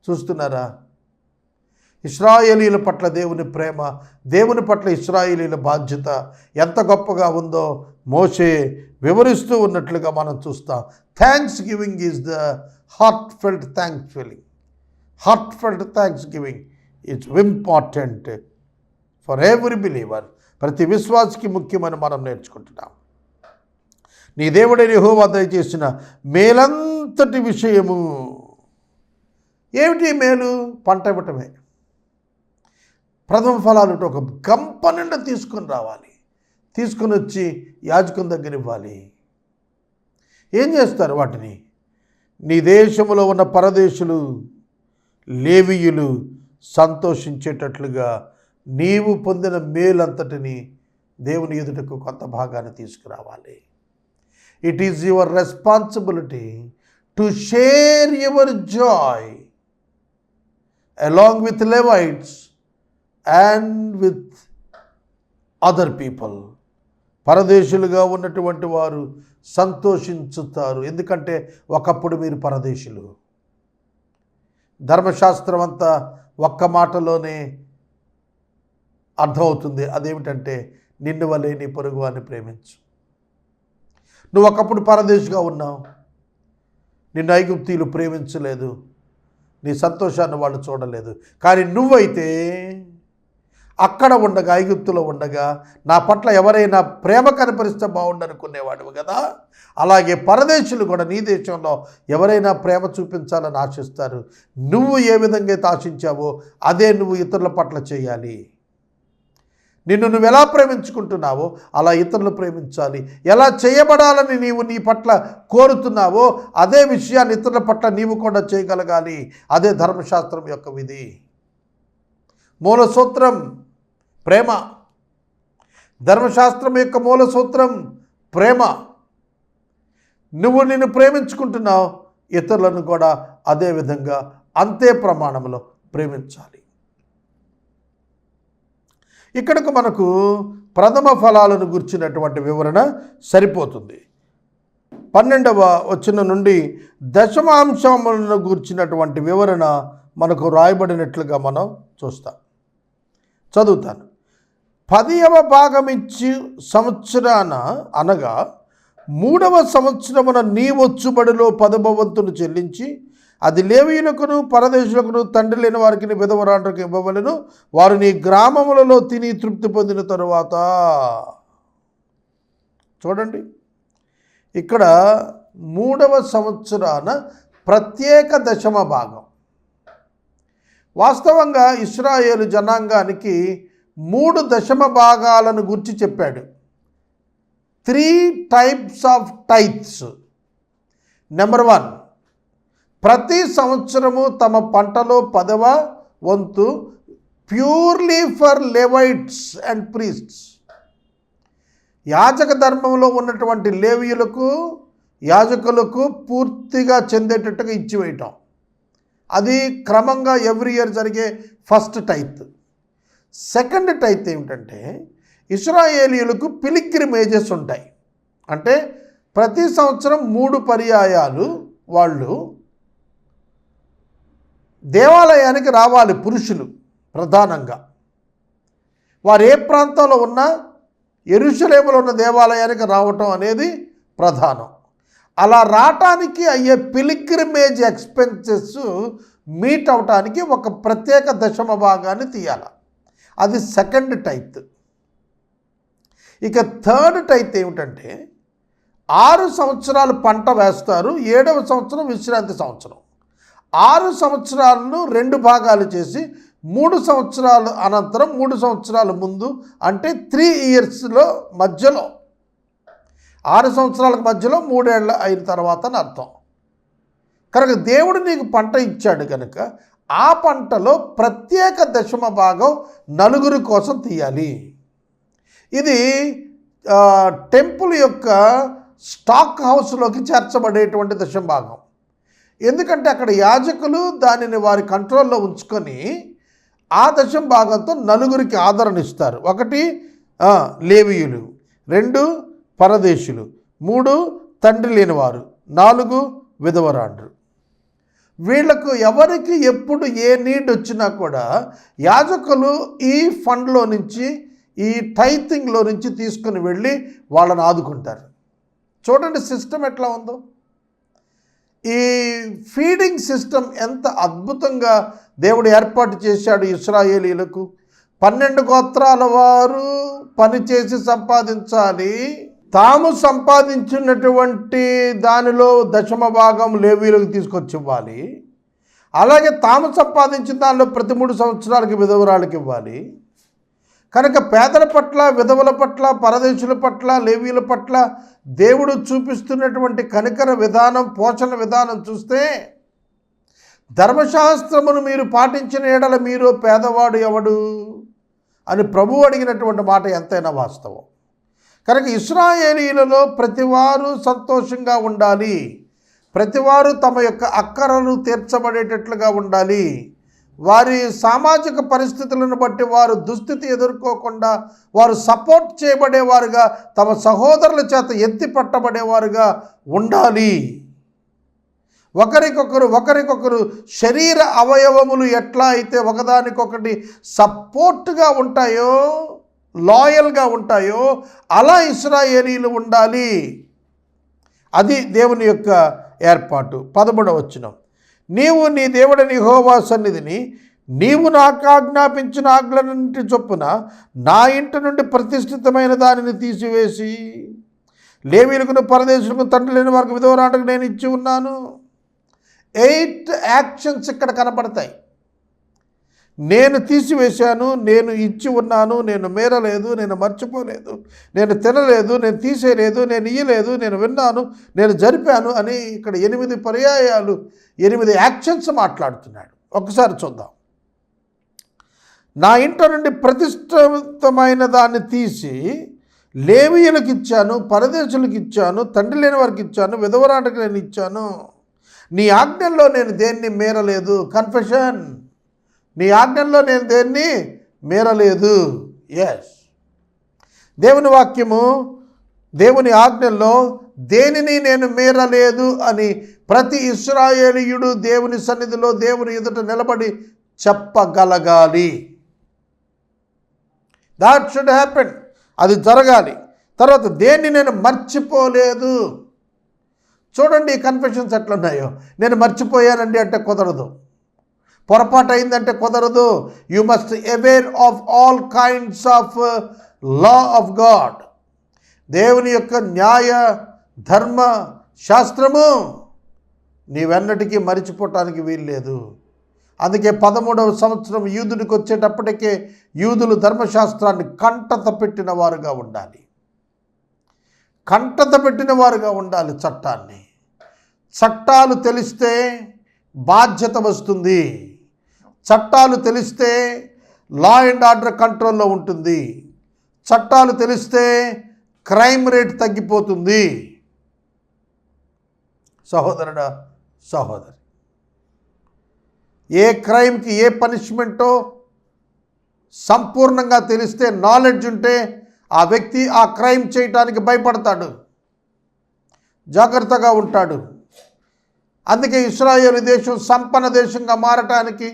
చూస్తున్నారా ఇశ్రాయేలీల పట్ల దేవుని ప్రేమ, దేవుని పట్ల ఇశ్రాయేలీల బాధ్యత ఎంత గొప్పగా ఉందో మోషే వివరిస్తూ ఉన్నట్లుగా మనం చూస్తాం. Thanks giving is the heart felt thanks giving. It's important for every believer. ప్రతి విశ్వాసికి ముఖ్యమని మనం నేర్చుకుంటున్నాం. నీ దేవుడైన యెహోవా దయచేసిన మేలంతటి విషయము ఏమిటి? మేలు పంట ఇవ్వటమే. ప్రథమ ఫలాలు ఒక గంప నిండా తీసుకొని రావాలి. తీసుకొని వచ్చి యాజకుని దగ్గర ఇవ్వాలి. ఏం చేస్తారు వాటిని? నీ దేశంలో ఉన్న పరదేశులు, లేవీయులు సంతోషించేటట్లుగా నీవు పొందిన మేలంతటిని దేవుని ఎదుటకు కొంత భాగాన్ని తీసుకురావాలి. It is your responsibility to share your joy along with Levites and with other people. పరదేశులుగా ఉన్నటువంటి వారు సంతోషించుతారు, ఎందుకంటే ఒకప్పుడు మీరు పరదేశులు. ధర్మశాస్త్రం అంతా ఒక్క మాటలోనే అర్థమవుతుంది. అదేమిటంటే నిన్ను వలె నీ పొరుగువాన్ని ప్రేమించు. నువ్వు ఒకప్పుడు పరదేశిగా ఉన్నావు, నిన్ను ఐగుప్తీయులు ప్రేమించలేదు, నీ సంతోషాన్ని వాళ్ళు చూడలేదు. కానీ నువ్వైతే అక్కడ ఉండగా, ఐగుప్తులో ఉండగా నా పట్ల ఎవరైనా ప్రేమ కనపరిస్తే బాగుండనుకునేవాడివి కదా. అలాగే పరదేశులు కూడా నీ దేశంలో ఎవరైనా ప్రేమ చూపించాలని ఆశిస్తారు. నువ్వు ఏ విధంగా అయితే ఆశించావో అదే నువ్వు ఇతరుల పట్ల చేయాలి. నిన్ను నువ్వు ఎలా ప్రేమించుకుంటున్నావో అలా ఇతరులు ప్రేమించాలి. ఎలా చేయబడాలని నీవు నీ పట్ల కోరుతున్నావో అదే విషయాన్ని ఇతరుల పట్ల నీవు కూడా చేయగలగాలి. అదే ధర్మశాస్త్రం యొక్క విధి. మూల సూత్రం ప్రేమ. ధర్మశాస్త్రం యొక్క మూల సూత్రం ప్రేమ. నువ్వు నిన్ను ప్రేమించుకుంటున్నావు, ఇతరులను కూడా అదే విధంగా అంతే ప్రమాణంలో ప్రేమించాలి. ఇక్కడకు మనకు ప్రథమ ఫలాలను గుర్చినటువంటి వివరణ సరిపోతుంది. 12వ వచనం నుండి దశమాంశములను గుర్చినటువంటి వివరణ మనకు రాయబడినట్లుగా మనం చూస్తాం. చదువుతాను. 10వ భాగం ఇచ్చి సంవత్సరాన అనగా 3వ సంవత్సరమున నీ వచ్చుబడిలో 10వ వంతును చెల్లించి అది లేవీయులకును పరదేశులకును తండ్రి లేని వారికి విధవరాండ్రకు ఇవ్వవలెను. వారు నీ గ్రామములలో తిని తృప్తి పొందిన తరువాత. చూడండి, ఇక్కడ 3వ సంవత్సరాన ప్రత్యేక దశమ భాగం. వాస్తవంగా ఇశ్రాయేలు జనాంగానికి 3 దశమ భాగాలను గురించి చెప్పాడు. 3 టైప్స్ ఆఫ్ టైత్స్. నెంబర్ 1, ప్రతి సంవత్సరము తమ పంటలో 10వ వంతు ప్యూర్లీ ఫర్ లెవైట్స్ అండ్ ప్రీస్ట్స్. యాజక ధర్మంలో ఉన్నటువంటి లేవీయులకు, యాజకులకు పూర్తిగా చెందేటట్టుగా ఇచ్చివేయటం. అది క్రమంగా ఎవ్రీ ఇయర్ జరిగే ఫస్ట్ టైత్. సెకండ్ టైత్ ఏమిటంటే ఇశ్రాయేలీయులకు పిలిగ్రిమేజెస్ ఉంటాయి. అంటే ప్రతి సంవత్సరం 3 పర్యాయాలు వాళ్ళు దేవాలయానికి రావాలి. పురుషులు ప్రధానంగా వారు ఏ ప్రాంతంలో ఉన్నా యెరూషలేములో ఉన్న దేవాలయానికి రావటం అనేది ప్రధానం. అలా రావటానికి అయ్యే పిలిగ్రిమేజ్ ఎక్స్పెన్సెస్ మీట్ అవటానికి ఒక ప్రత్యేక దశమ భాగాన్ని తీయాలి. అది సెకండ్ టైత్. ఇక థర్డ్ టైత్ ఏమిటంటే 6 సంవత్సరాలు పంట వేస్తారు, 7వ సంవత్సరం విశ్రాంతి సంవత్సరం. 6 సంవత్సరాలను 2 భాగాలు చేసి 3 సంవత్సరాల అనంతరం 3 సంవత్సరాల ముందు అంటే 3 ఇయర్స్లో మధ్యలో 6 సంవత్సరాలకు మధ్యలో 3 ఏళ్ళు అయిన తర్వాత అని అర్థం. కనుక దేవుడు నీకు పంట ఇచ్చాడు కనుక ఆ పంటలో ప్రత్యేక దశమ భాగం 4 కోసం తీయాలి. ఇది టెంపుల్ యొక్క స్టాక్ హౌస్లోకి చేర్చబడేటువంటి దశమ భాగం. ఎందుకంటే అక్కడ యాజకులు దానిని వారి కంట్రోల్లో ఉంచుకొని ఆ దశమ భాగంతో 4కి ఆదరణ ఇస్తారు. 1 లేవీయులు, 2 పరదేశులు, 3 తండ్రి లేనివారు, 4 విధవరాండ్రు. వీళ్లకు ఎవరికి ఎప్పుడు ఏ నీడ్ వచ్చినా కూడా యాజకులు ఈ ఫండ్లో నుంచి, ఈ టైతింగ్లో నుంచి తీసుకుని వెళ్ళి వాళ్ళని ఆదుకుంటారు. చూడండి సిస్టమ్ ఎట్లా ఉందో. ఈ ఫీడింగ్ సిస్టమ్ ఎంత అద్భుతంగా దేవుడు ఏర్పాటు చేశాడు ఇశ్రాయేలీలకు. 12 గోత్రాల వారు పనిచేసి సంపాదించాలి. తాము సంపాదించినటువంటి దానిలో దశమ భాగం లేవీయులకు తీసుకొచ్చి ఇవ్వాలి. అలాగే తాము సంపాదించిన దానిలో ప్రతి 3 సంవత్సరాలకి విధవరాలకు ఇవ్వాలి. కనుక పేదల పట్ల, విధవల పట్ల, పరదేశుల పట్ల, లేవీల పట్ల దేవుడు చూపిస్తున్నటువంటి కనికర విధానం, పోషణ విధానం చూస్తే ధర్మశాస్త్రమును మీరు పాటించిన ఎడల మీరు పేదవాడు ఎవడు అని ప్రభువు అడిగినటువంటి మాట ఎంతైనా వాస్తవం. కనుక ఇశ్రాయేలీయులలో ప్రతివారు సంతోషంగా ఉండాలి, ప్రతివారు తమ యొక్క అక్కరలు తీర్చబడేటట్లుగా ఉండాలి. వారి సామాజిక పరిస్థితులను బట్టి వారు దుస్థితి ఎదుర్కోకుండా వారు సపోర్ట్ చేయబడేవారుగా, తమ సహోదరుల చేత ఎత్తి పట్టబడేవారుగా ఉండాలి. ఒకరికొకరు శరీర అవయవములు ఎట్లా అయితే ఒకదానికొకటి సపోర్ట్గా ఉంటాయో, లాయల్గా ఉంటాయో, అలా ఇశ్రాయేలీయులు ఉండాలి. అది దేవుని యొక్క ఏర్పాటు. 13వ వచనం, నీవు నీ దేవుడని యెహోవా సన్నిధిని నీవు నాకు ఆజ్ఞాపించిన ఆజ్ఞలన్నింటి చొప్పున నా ఇంటి నుండి ప్రతిష్ఠితమైన దానిని తీసివేసి లేవీయులకు, పరదేశులకు, తండ్రి లేని వారికి, విధవరాండ్రకు నేను ఇచ్చి ఉన్నాను. 8 యాక్షన్స్ ఇక్కడ కనపడతాయి. నేను తీసివేశాను, నేను ఇచ్చి ఉన్నాను, నేను మేరలేదు, నేను మర్చిపోలేదు, నేను తినలేదు, నేను తీసేయలేదు, నేను ఇయ్యలేదు, నేను విన్నాను, నేను జరిపాను అని ఇక్కడ 8 పర్యాయాలు, 8 యాక్షన్స్ మాట్లాడుతున్నాడు. ఒకసారి చూద్దాం. నా ఇంట నుండి ప్రతిష్ఠితమైన దాన్ని తీసి లేవీయులకు ఇచ్చాను, పరదేశులకు ఇచ్చాను, తండ్రి లేని వారికి ఇచ్చాను, విధవరాండ్రకు నేను ఇచ్చాను. నీ ఆజ్ఞల్లో నేను దేన్ని మేరలేదు. కన్ఫెషన్, నీ ఆజ్ఞల్లో నేను దేన్ని మేరలేదు. ఎస్, దేవుని వాక్యము, దేవుని ఆజ్ఞల్లో దేనిని నేను మేరలేదు అని ప్రతి ఇశ్రాయేలీయుడు దేవుని సన్నిధిలో, దేవుని ఎదుట నిలబడి చెప్పగలగాలి. దాట్ షుడ్ హ్యాపెన్, అది జరగాలి. తర్వాత దేన్ని నేను మర్చిపోలేదు. చూడండి ఈ కన్ఫెషన్స్ ఎట్లున్నాయో. నేను మర్చిపోయానండి అంటే కుదరదు, పొరపాటు అయిందంటే కుదరదు. You must aware of all kinds of law of God. దేవుని యొక్క న్యాయ ధర్మ శాస్త్రము నీవెన్నటికీ మరిచిపోవటానికి వీల్లేదు. అందుకే 13వ సంవత్సరం యూదుడికి వచ్చేటప్పటికే యూదులు ధర్మశాస్త్రాన్ని కంటత పెట్టిన వారుగా ఉండాలి, కంటత పెట్టిన వారుగా ఉండాలి. చట్టాలు తెలిస్తే బాధ్యత వస్తుంది. చట్టాలు తెలిస్తే లా అండ్ ఆర్డర్ కంట్రోల్లో ఉంటుంది. చట్టాలు తెలిస్తే క్రైమ్ రేట్ తగ్గిపోతుంది. సహోదరుడా, సహోదరి, ఏ క్రైమ్కి ఏ పనిష్మెంటో సంపూర్ణంగా తెలిస్తే, నాలెడ్జ్ ఉంటే ఆ వ్యక్తి ఆ క్రైమ్ చేయటానికి భయపడతాడు, జాగ్రత్తగా ఉంటాడు. అందుకే ఇశ్రాయేలు దేశం సంపన్న దేశంగా మారటానికి,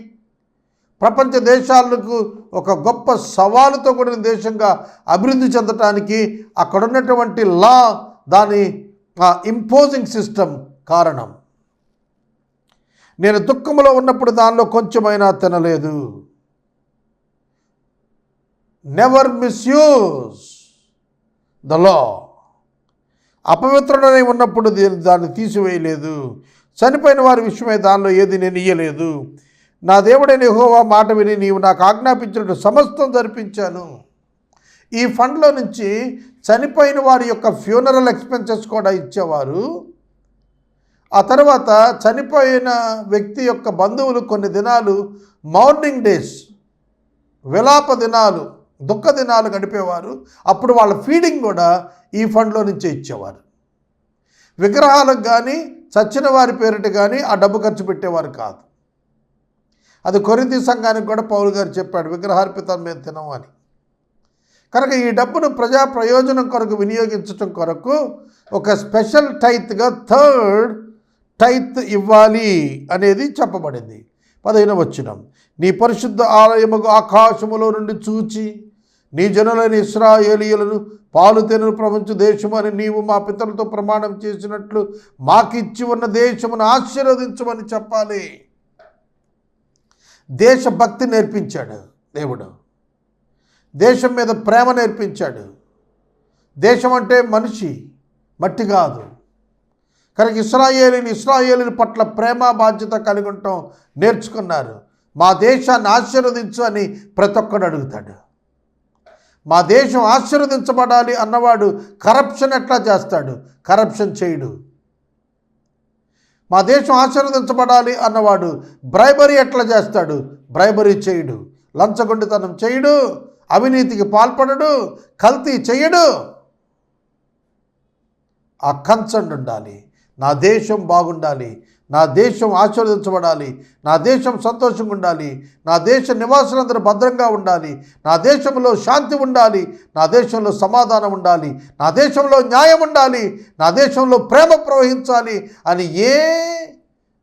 ప్రపంచ దేశాలకు ఒక గొప్ప సవాలుతో కూడిన దేశంగా అభివృద్ధి చెందటానికి అక్కడున్నటువంటి లా, దాని ఇంపోజింగ్ సిస్టమ్ కారణం. నేను దుఃఖంలో ఉన్నప్పుడు దానిలో కొంచెమైనా తినలేదు. Never misuse the law. అపవిత్రుడనై ఉన్నప్పుడు దాన్ని తీసివేయలేదు. చనిపోయిన వారి విషయమై దానిలో ఏది నేను ఇయ్యలేదు. నా దేవుడైన యెహోవా మాట విని నీవు నాకు ఆజ్ఞాపించినట్టు సమస్తం జరిపించాను. ఈ ఫండ్లో నుంచి చనిపోయిన వారి యొక్క ఫ్యూనరల్ ఎక్స్పెన్సెస్ కూడా ఇచ్చేవారు. ఆ తర్వాత చనిపోయిన వ్యక్తి యొక్క బంధువులు కొన్ని దినాలు మార్నింగ్ డేస్, విలాప దినాలు, దుఃఖ దినాలు గడిపేవారు. అప్పుడు వాళ్ళ ఫీడింగ్ కూడా ఈ ఫండ్లో నుంచే ఇచ్చేవారు. విగ్రహాలకు కానీ చచ్చిన వారి పేరిట కానీ ఆ డబ్బు ఖర్చు పెట్టేవారు కాదు. అది కొరింథీ సంఘానికి కూడా పౌలు గారు చెప్పాడు, విగ్రహార్పితం మేము తినము అని. కనుక ఈ డబ్బును ప్రజా ప్రయోజనం కొరకు వినియోగించటం కొరకు ఒక స్పెషల్ టైత్గా 3rd టైత్ ఇవ్వాలి అనేది చెప్పబడింది. 15వ వచనం, నీ పరిశుద్ధ ఆలయముకు ఆకాశములో నుండి చూచి నీ జనులైన ఇశ్రాయేలీయులను పాలు తేనెలు ప్రపంచ దేశము అని నీవు మా పితరులతో ప్రమాణం చేసినట్లు మాకిచ్చి ఉన్న దేశమును ఆశీర్వదించమని చెప్పాలి. దేశభక్తి నేర్పించాడు దేవుడు, దేశం మీద ప్రేమ నేర్పించాడు. దేశం అంటే మనిషి, మట్టి కాదు. కనుక ఇశ్రాయేలీల పట్ల ప్రేమ బాధ్యత కలిగి ఉండటం నేర్చుకున్నారు. మా దేశాన్ని ఆశీర్వదించు అని ప్రతి ఒక్కడు అడుగుతాడు. మా దేశం ఆశీర్వదించబడాలి అన్నవాడు కరప్షన్ ఎట్లా చేస్తాడు? కరప్షన్ చేయడు. మా దేశం ఆశీర్వదించబడాలి అన్నవాడు బ్రైబరీ ఎట్లా చేస్తాడు? బ్రైబరీ చేయడు. లంచగొండితనం చేయడు, అవినీతికి పాల్పడడు, కల్తీ చేయడు. ఆ కన్సర్న్ ఉండాలి. నా దేశం బాగుండాలి, నా దేశం ఆశీర్వదించబడాలి, నా దేశం సంతోషంగా ఉండాలి, నా దేశ నివాసులందరూ భద్రంగా ఉండాలి, నా దేశంలో శాంతి ఉండాలి, నా దేశంలో సమాధానం ఉండాలి, నా దేశంలో న్యాయం ఉండాలి, నా దేశంలో ప్రేమ ప్రవహించాలి అని ఏ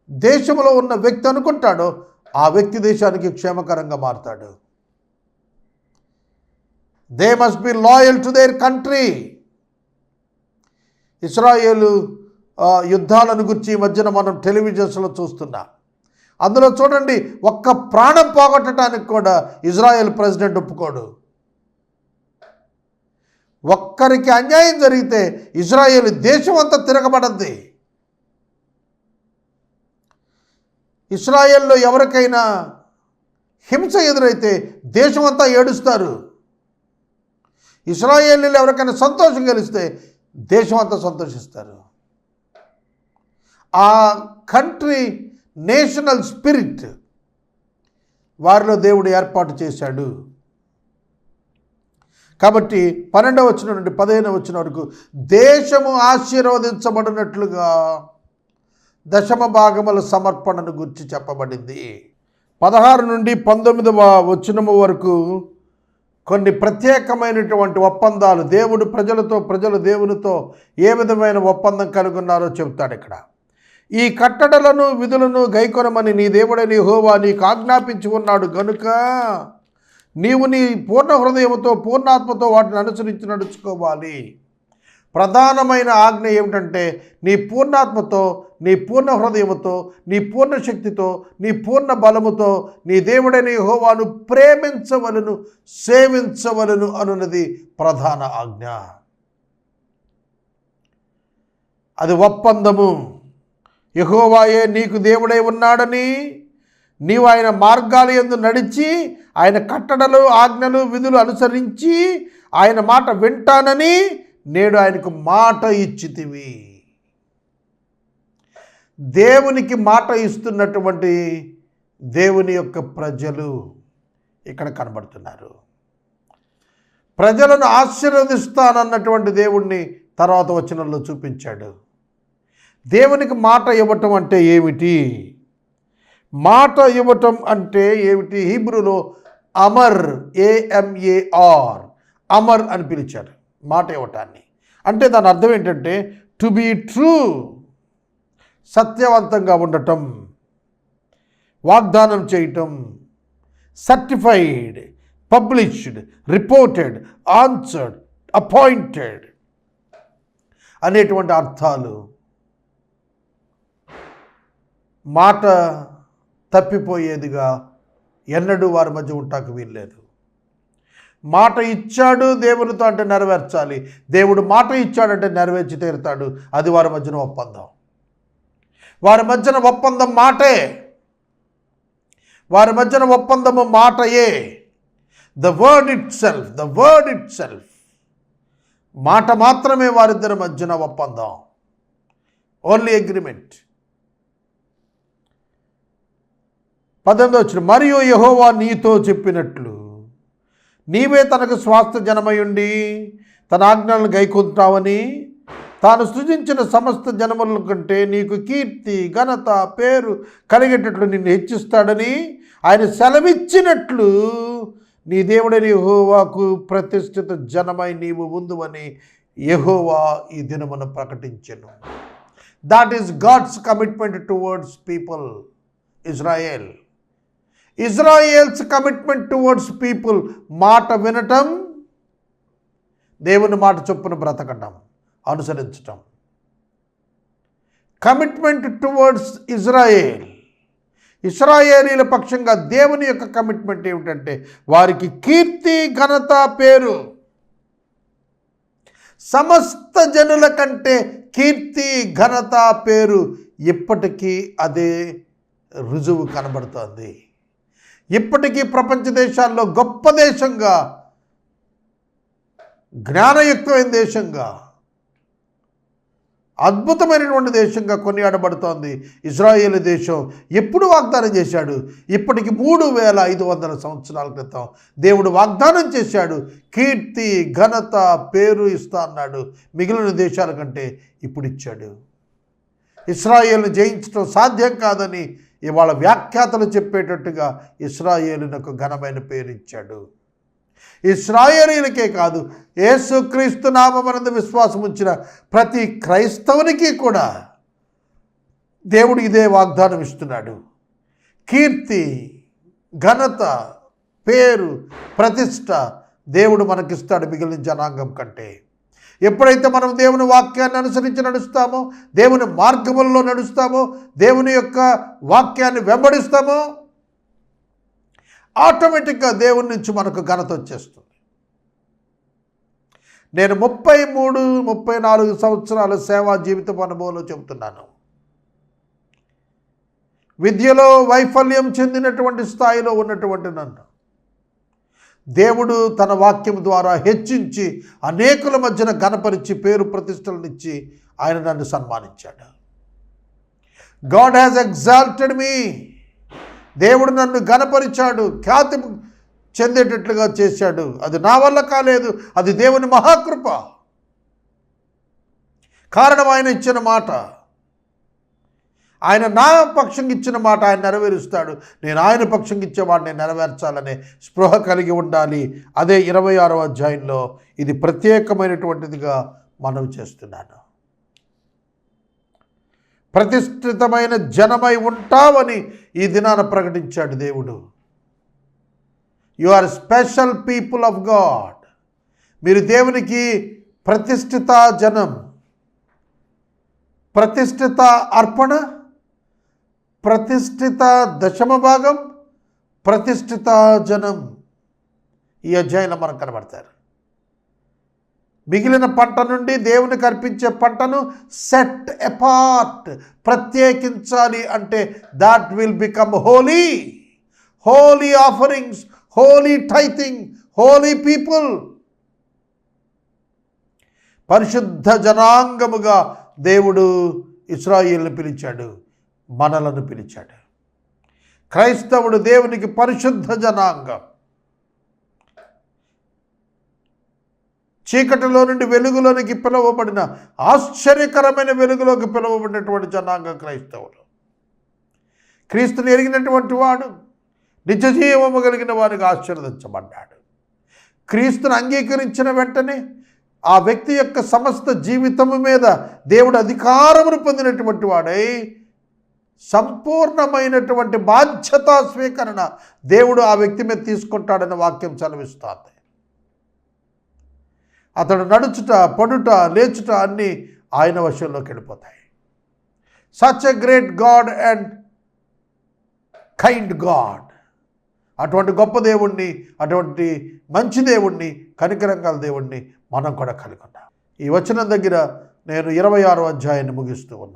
దేశంలో ఉన్న వ్యక్తి అనుకుంటాడో ఆ వ్యక్తి దేశానికి క్షేమకరంగా మారుతాడు. They must be loyal to their country. ఇశ్రాయేలు యుద్ధాలను గురించి ఈ మధ్యన మనం టెలివిజన్స్లో చూస్తున్నాం. అందులో చూడండి, ఒక్క ప్రాణం పోగొట్టడానికి కూడా ఇజ్రాయెల్ ప్రెసిడెంట్ ఒప్పుకోడు. ఒక్కరికి అన్యాయం జరిగితే ఇజ్రాయేల్ దేశం అంతా తిరగబడద్ది. ఇజ్రాయెల్లో ఎవరికైనా హింస ఎదురైతే దేశం అంతా ఏడుస్తారు. ఇజ్రాయేలీలో ఎవరికైనా సంతోషం కలిగిస్తే దేశం అంతా సంతోషిస్తారు. ఆ కంట్రీ నేషనల్ స్పిరిట్ వారిలో దేవుడు ఏర్పాటు చేశాడు. కాబట్టి 12వ వచనం నుండి 15వ వచనం వరకు దేశము ఆశీర్వదించబడినట్లుగా దశమ భాగముల సమర్పణను గురించి చెప్పబడింది. 16 నుండి 19వ వచనము వరకు కొన్ని ప్రత్యేకమైనటువంటి ఒప్పందాలు, దేవుడు ప్రజలతో, ప్రజలు దేవునితో ఏ విధమైన ఒప్పందం కలిగి ఉన్నారో చెబుతాడు ఇక్కడ. ఈ కట్టడలను విధులను గైకొనమని నీ దేవుడైన యెహోవా నీకు ఆజ్ఞాపించి ఉన్నాడు గనుక నీవు నీ పూర్ణ హృదయముతో పూర్ణాత్మతో వాటిని అనుసరించి నడుచుకోవాలి. ప్రధానమైన ఆజ్ఞ ఏమిటంటే నీ పూర్ణాత్మతో, నీ పూర్ణ హృదయముతో, నీ పూర్ణ శక్తితో, నీ పూర్ణ బలముతో నీ దేవుడైన యెహోవాను ప్రేమించవలను, సేవించవలను అనున్నది ప్రధాన ఆజ్ఞ. అది ఒప్పందము. యెహోవాయే నీకు దేవుడై ఉన్నాడని నీవు ఆయన మార్గాల యందు నడిచి ఆయన కట్టడలు, ఆజ్ఞలు, విధులు అనుసరించి ఆయన మాట వింటానని నేడు ఆయనకు మాట ఇచ్చితివి. దేవునికి మాట ఇస్తున్నటువంటి దేవుని యొక్క ప్రజలు ఇక్కడ కనబడుతున్నారు. ప్రజలను ఆశీర్వదిస్తానన్నటువంటి దేవుణ్ణి తర్వాత వచనంలో చూపించాడు. దేవునికి మాట ఇవ్వటం అంటే ఏమిటి? మాట ఇవ్వటం అంటే ఏమిటి? హీబ్రూలో అమర్, AMAR, అమర్ అని పిలిచారు మాట ఇవ్వటాన్ని. అంటే దాని అర్థం ఏంటంటే టు బీ ట్రూ, సత్యవంతంగా ఉండటం, వాగ్దానం చేయటం, certified, published, reported, answered, appointed అనేటువంటి అర్థాలు. మాట తప్పిపోయేదిగా ఎన్నడూ వారి మధ్య ఉంటాకు వీల్లేదు. మాట ఇచ్చాడు దేవునితో అంటే నెరవేర్చాలి. దేవుడు మాట ఇచ్చాడంటే నెరవేర్చి తీరుతాడు. అది వారి మధ్యన ఒప్పందం. వారి మధ్యన ఒప్పందం మాటే. వారి మధ్యన ఒప్పందము మాటయే. ద వర్డ్ ఇట్ సెల్ఫ్ మాట మాత్రమే వారిద్దరి మధ్యన ఒప్పందం. Only agreement. 18వ వచనం, మరియు యెహోవా నీతో చెప్పినట్లు నీవే తనకు స్వాస్థ జనమయుండి తన ఆజ్ఞలను గైకొంటావని తాను సృజించిన సమస్త జనముల కంటే నీకు కీర్తి, ఘనత, పేరు కలిగేటట్లు నిన్ను హెచ్చిస్తాడని ఆయన సెలవిచ్చినట్లు నీ దేవుడైన యెహోవాకు ప్రతిష్ఠిత జనమై నీవు ఉందువని యెహోవా ఈ దినమున ప్రకటించెను. That is God's commitment towards people Israel. Israel's commitment towards people మాట వినటం, దేవుని మాట చొప్పున బ్రతకటం, అనుసరించటం. Commitment towards Israel. ఇశ్రాయేలీల పక్షంగా దేవుని యొక్క కమిట్మెంట్ ఏమిటంటే వారికి కీర్తి, ఘనత, పేరు. సమస్త జనుల కంటే కీర్తి, ఘనత, పేరు ఇప్పటికీ అదే రుజువు కనబడుతోంది. ఇప్పటికీ ప్రపంచ దేశాల్లో గొప్ప దేశంగా జ్ఞానయుక్తమైన దేశంగా, అద్భుతమైనటువంటి దేశంగా కొనియాడబడుతోంది ఇశ్రాయేలు దేశం. ఎప్పుడు వాగ్దానం చేశాడు? ఇప్పటికి 3500 సంవత్సరాల క్రితం దేవుడు వాగ్దానం చేశాడు. కీర్తి, ఘనత, పేరు ఇస్తా అన్నాడు. మిగిలిన దేశాల కంటే ఇప్పుడు ఇచ్చాడు. ఇశ్రాయేలును జయించడం సాధ్యం కాదని ఇవాళ వ్యాఖ్యాతలు చెప్పేటట్టుగా ఇశ్రాయేలునకు ఘనమైన పేరు ఇచ్చాడు. ఇశ్రాయేలీలకే కాదు, యేసుక్రీస్తు నామమునందు విశ్వాసం ఉంచిన ప్రతి క్రైస్తవునికి కూడా దేవుడు ఇదే వాగ్దానం ఇస్తున్నాడు. కీర్తి, ఘనత, పేరు, ప్రతిష్ట దేవుడు మనకిస్తాడు మిగిలిన జనాంగం కంటే. ఎప్పుడైతే మనం దేవుని వాక్యాన్ని అనుసరించి నడుస్తామో, దేవుని మార్గములలో నడుస్తామో, దేవుని యొక్క వాక్యాన్ని వెంబడిస్తామో, ఆటోమేటిక్గా దేవుని నుంచి మనకు ఘనత వచ్చేస్తుంది. నేను 33-34 సంవత్సరాల సేవా జీవితం అనుభవంలో చెబుతున్నాను. విద్యలో వైఫల్యం చెందినటువంటి స్థాయిలో ఉన్నటువంటి నన్ను దేవుడు తన వాక్యం ద్వారా హెచ్చించి అనేకుల మధ్యన ఘనపరిచి పేరు ప్రతిష్టలనిచ్చి ఆయన నన్ను సన్మానించాడు. గాడ్ హ్యాస్ ఎగ్జాల్టెడ్ మీ. దేవుడు నన్ను ఘనపరిచాడు, ఖ్యాతి చెందేటట్లుగా చేశాడు. అది నా వల్ల కాలేదు, అది దేవుని మహాకృప. కారణం ఆయన ఇచ్చిన మాట. ఆయన నా పక్షంగా ఇచ్చిన మాట ఆయన నెరవేరుస్తాడు. నేను ఆయన పక్షంగా ఇచ్చేవాడిని నెరవేర్చాలనే స్పృహ కలిగి ఉండాలి. అదే 26వ అధ్యాయంలో ఇది ప్రత్యేకమైనటువంటిదిగా మనవి చేస్తున్నాను. ప్రతిష్ఠితమైన జనమై ఉంటావని ఈ దినాన ప్రకటించాడు దేవుడు. You are special people of God. మీరు దేవునికి ప్రతిష్ఠిత జనం. ప్రతిష్ఠిత అర్పణ, ప్రతిష్ఠిత దశమ భాగం, ప్రతిష్ఠిత జనం ఈ అధ్యాయంలో మనకు కనబడతారు. మిగిలిన పంట నుండి దేవునికి అర్పించే పంటను సెట్ అపార్ట్, ప్రత్యేకించాలి. అంటే that will become holy. Holy offerings, holy tithing, holy people. పరిశుద్ధ జనాంగముగా దేవుడు ఇశ్రాయేలును పిలిచాడు, మనలను పిలిచాడు. క్రైస్తవుడు దేవునికి పరిశుద్ధ జనాంగం. చీకటిలో నుండి వెలుగులోనికి పిలువబడిన, ఆశ్చర్యకరమైన వెలుగులోకి పిలువబడినటువంటి జనాంగం క్రైస్తవులు. క్రీస్తుని ఎరిగినటువంటి వాడు నిత్యజీవము కలిగిన వారికి ఆశీర్వదించబడ్డాడు. క్రీస్తుని అంగీకరించిన వెంటనే ఆ వ్యక్తి యొక్క సమస్త జీవితము మీద దేవుడు అధికారమును పొందినటువంటి వాడై సంపూర్ణమైనటువంటి బాధ్యతా స్వీకరణ దేవుడు ఆ వ్యక్తి మీద తీసుకుంటాడని వాక్యం చదివిస్తోంది. అతడు నడుచుట, పడుట, లేచుట అన్నీ ఆయన వశంలోకి వెళ్ళిపోతాయి. Such a great God and kind God. అటువంటి గొప్ప దేవుణ్ణి, అటువంటి మంచి దేవుణ్ణి, కనికరంగల దేవుణ్ణి మనం కూడా కలిగి ఉన్నాం. ఈ వచనం దగ్గర నేను 26వ అధ్యాయాన్ని ముగిస్తూ ఉన్నాను.